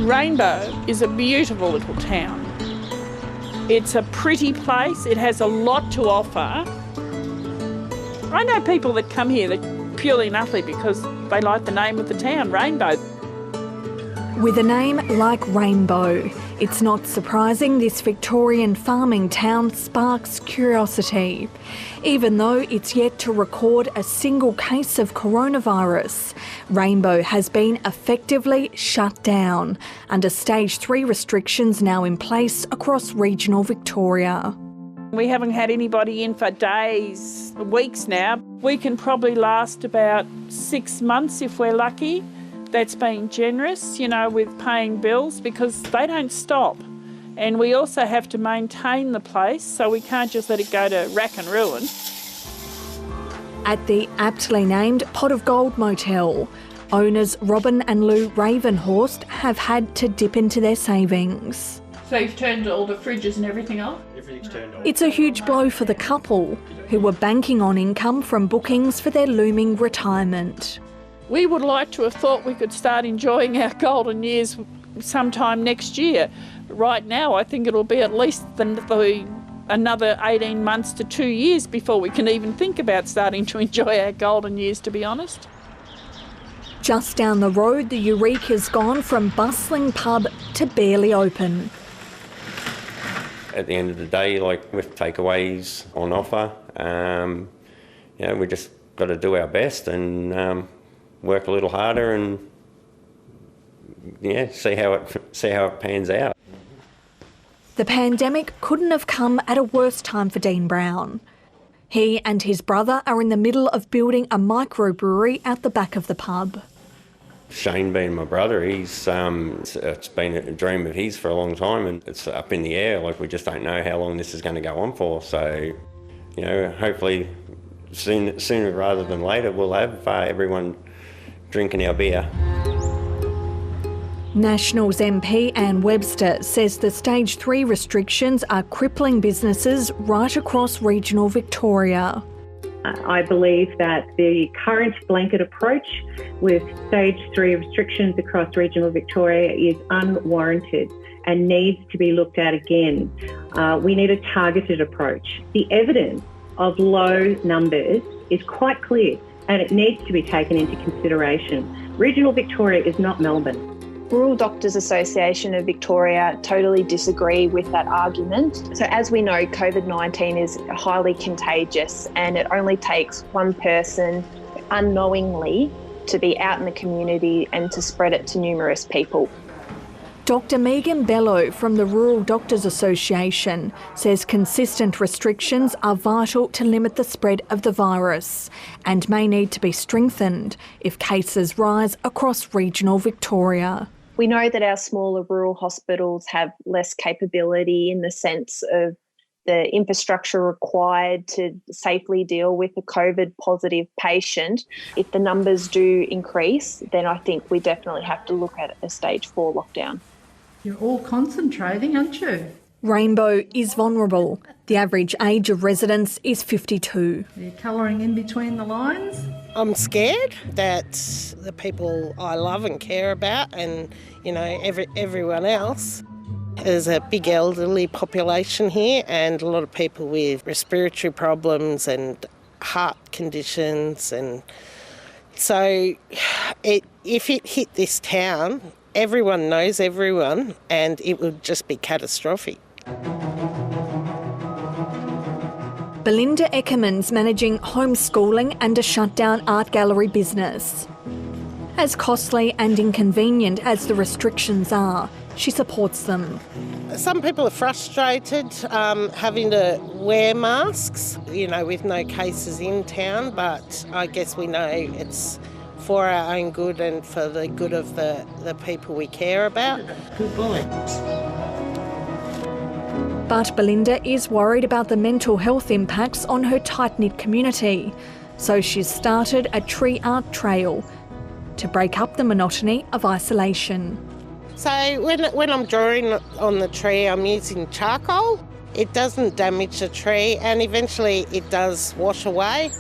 Rainbow is a beautiful little town. It's a pretty place. It has a lot to offer. I know people that come here that purely and utterly because they like the name of the town, Rainbow. With a name like Rainbow, it's not surprising this Victorian farming town sparks curiosity. Even though it's yet to record a single case of coronavirus, Rainbow has been effectively shut down under Stage 3 restrictions now in place across regional Victoria. We haven't had anybody in for days, weeks now. We can probably last about 6 months if we're lucky. That's been generous, with paying bills because they don't stop. And we also have to maintain the place, so we can't just let it go to rack and ruin. At the aptly named Pot of Gold Motel, owners Robin and Lou Ravenhorst have had to dip into their savings. So you've turned all the fridges and everything off? Everything's turned off. It's a huge blow for the couple, who were banking on income from bookings for their looming retirement. We would like to have thought we could start enjoying our golden years sometime next year. Right now, I think it'll be at least another 18 months to 2 years before we can even think about starting to enjoy our golden years, to be honest. Just down the road, the Eureka's gone from bustling pub to barely open. At the end of the day, with takeaways on offer, we just got to do our best and work a little harder and see how it pans out. The pandemic couldn't have come at a worse time for Dean Brown. He and his brother are in the middle of building a microbrewery out the back of the pub. Shane being my brother, it's been a dream of his for a long time and it's up in the air. We just don't know how long this is going to go on for. So, hopefully sooner rather than later we'll have everyone drinking our beer. Nationals MP Anne Webster says the Stage 3 restrictions are crippling businesses right across regional Victoria. I believe that the current blanket approach with Stage 3 restrictions across regional Victoria is unwarranted and needs to be looked at again. We need a targeted approach. The evidence of low numbers is quite clear and it needs to be taken into consideration. Regional Victoria is not Melbourne. Rural Doctors Association of Victoria totally disagree with that argument. So as we know, COVID-19 is highly contagious and it only takes one person unknowingly to be out in the community and to spread it to numerous people. Dr Megan Bello from the Rural Doctors Association says consistent restrictions are vital to limit the spread of the virus and may need to be strengthened if cases rise across regional Victoria. We know that our smaller rural hospitals have less capability in the sense of the infrastructure required to safely deal with a COVID positive patient. If the numbers do increase, then I think we definitely have to look at a Stage 4 lockdown. You're all concentrating, aren't you? Rainbow is vulnerable. The average age of residents is 52. You're colouring in between the lines? I'm scared that the people I love and care about and, everyone else, there's a big elderly population here and a lot of people with respiratory problems and heart conditions. And so if it hit this town, everyone knows everyone and it would just be catastrophic. Belinda Eckerman's managing homeschooling and a shutdown art gallery business. As costly and inconvenient as the restrictions are, she supports them. Some people are frustrated having to wear masks, with no cases in town, but I guess we know it's for our own good and for the good of the people we care about. Good boy. But Belinda is worried about the mental health impacts on her tight-knit community, so she's started a tree art trail to break up the monotony of isolation. So when I'm drawing on the tree, I'm using charcoal. It doesn't damage the tree and eventually it does wash away.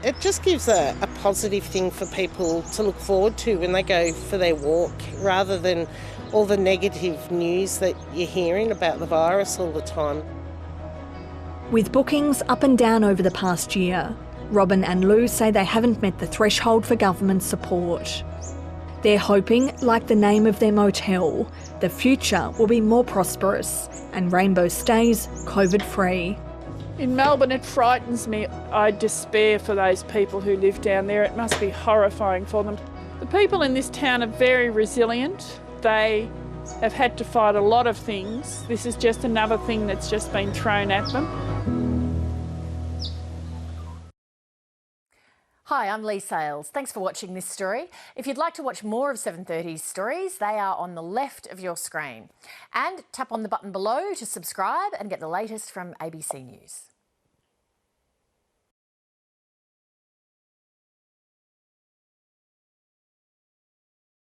It just gives a positive thing for people to look forward to when they go for their walk, rather than all the negative news that you're hearing about the virus all the time. With bookings up and down over the past year, Robin and Lou say they haven't met the threshold for government support. They're hoping, like the name of their motel, the future will be more prosperous and Rainbow stays COVID-free. In Melbourne, it frightens me. I despair for those people who live down there. It must be horrifying for them. The people in this town are very resilient. They have had to fight a lot of things. This is just another thing that's just been thrown at them. Hi, I'm Lee Sales. Thanks for watching this story. If you'd like to watch more of 7:30's stories, they are on the left of your screen. And tap on the button below to subscribe and get the latest from ABC News.